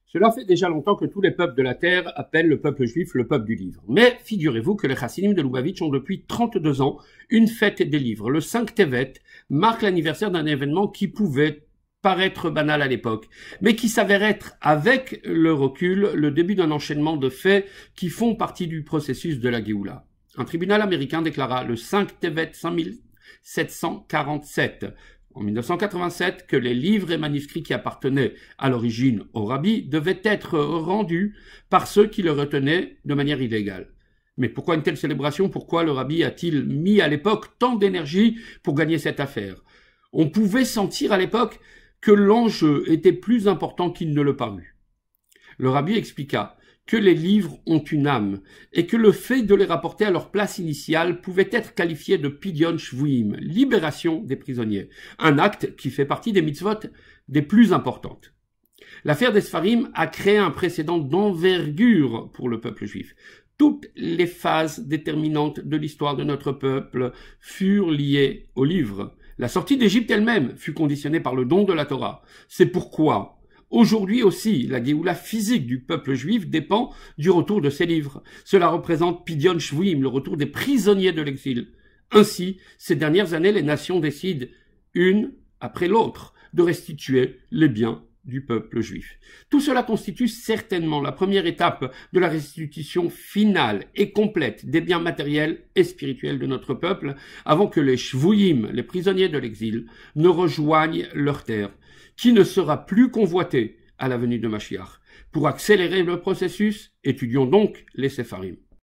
Cela fait déjà longtemps que tous les peuples de la terre appellent le peuple juif le peuple du livre. Mais figurez-vous que les Chassidim de Lubavitch ont depuis 32 ans une fête des livres. Le 5 Tevet marque l'anniversaire d'un événement qui pouvait paraître banal à l'époque, mais qui s'avère être, avec le recul, le début d'un enchaînement de faits qui font partie du processus de la Géoula. Un tribunal américain déclara le 5 Tevet 5747 en 1987 que les livres et manuscrits qui appartenaient à l'origine au rabbi devaient être rendus par ceux qui le retenaient de manière illégale. Mais pourquoi une telle célébration? Pourquoi le rabbi a-t-il mis à l'époque tant d'énergie pour gagner cette affaire? On pouvait sentir à l'époque que l'enjeu était plus important qu'il ne le parut. Le rabbi expliqua que les livres ont une âme et que le fait de les rapporter à leur place initiale pouvait être qualifié de pidyon shvuim, libération des prisonniers, un acte qui fait partie des mitzvot des plus importantes. L'affaire des Sfarim a créé un précédent d'envergure pour le peuple juif. Toutes les phases déterminantes de l'histoire de notre peuple furent liées aux livres. La sortie d'Égypte elle-même fut conditionnée par le don de la Torah. C'est pourquoi aujourd'hui aussi, la Géoula physique du peuple juif dépend du retour de ses livres. Cela représente Pidyon Shvuim, le retour des prisonniers de l'exil. Ainsi, ces dernières années, les nations décident, une après l'autre, de restituer les biens du peuple juif. Tout cela constitue certainement la première étape de la restitution finale et complète des biens matériels et spirituels de notre peuple, avant que les Shvuyim, les prisonniers de l'exil, ne rejoignent leur terre, qui ne sera plus convoitée à la venue de Mashiach. Pour accélérer le processus, étudions donc les Séfarim.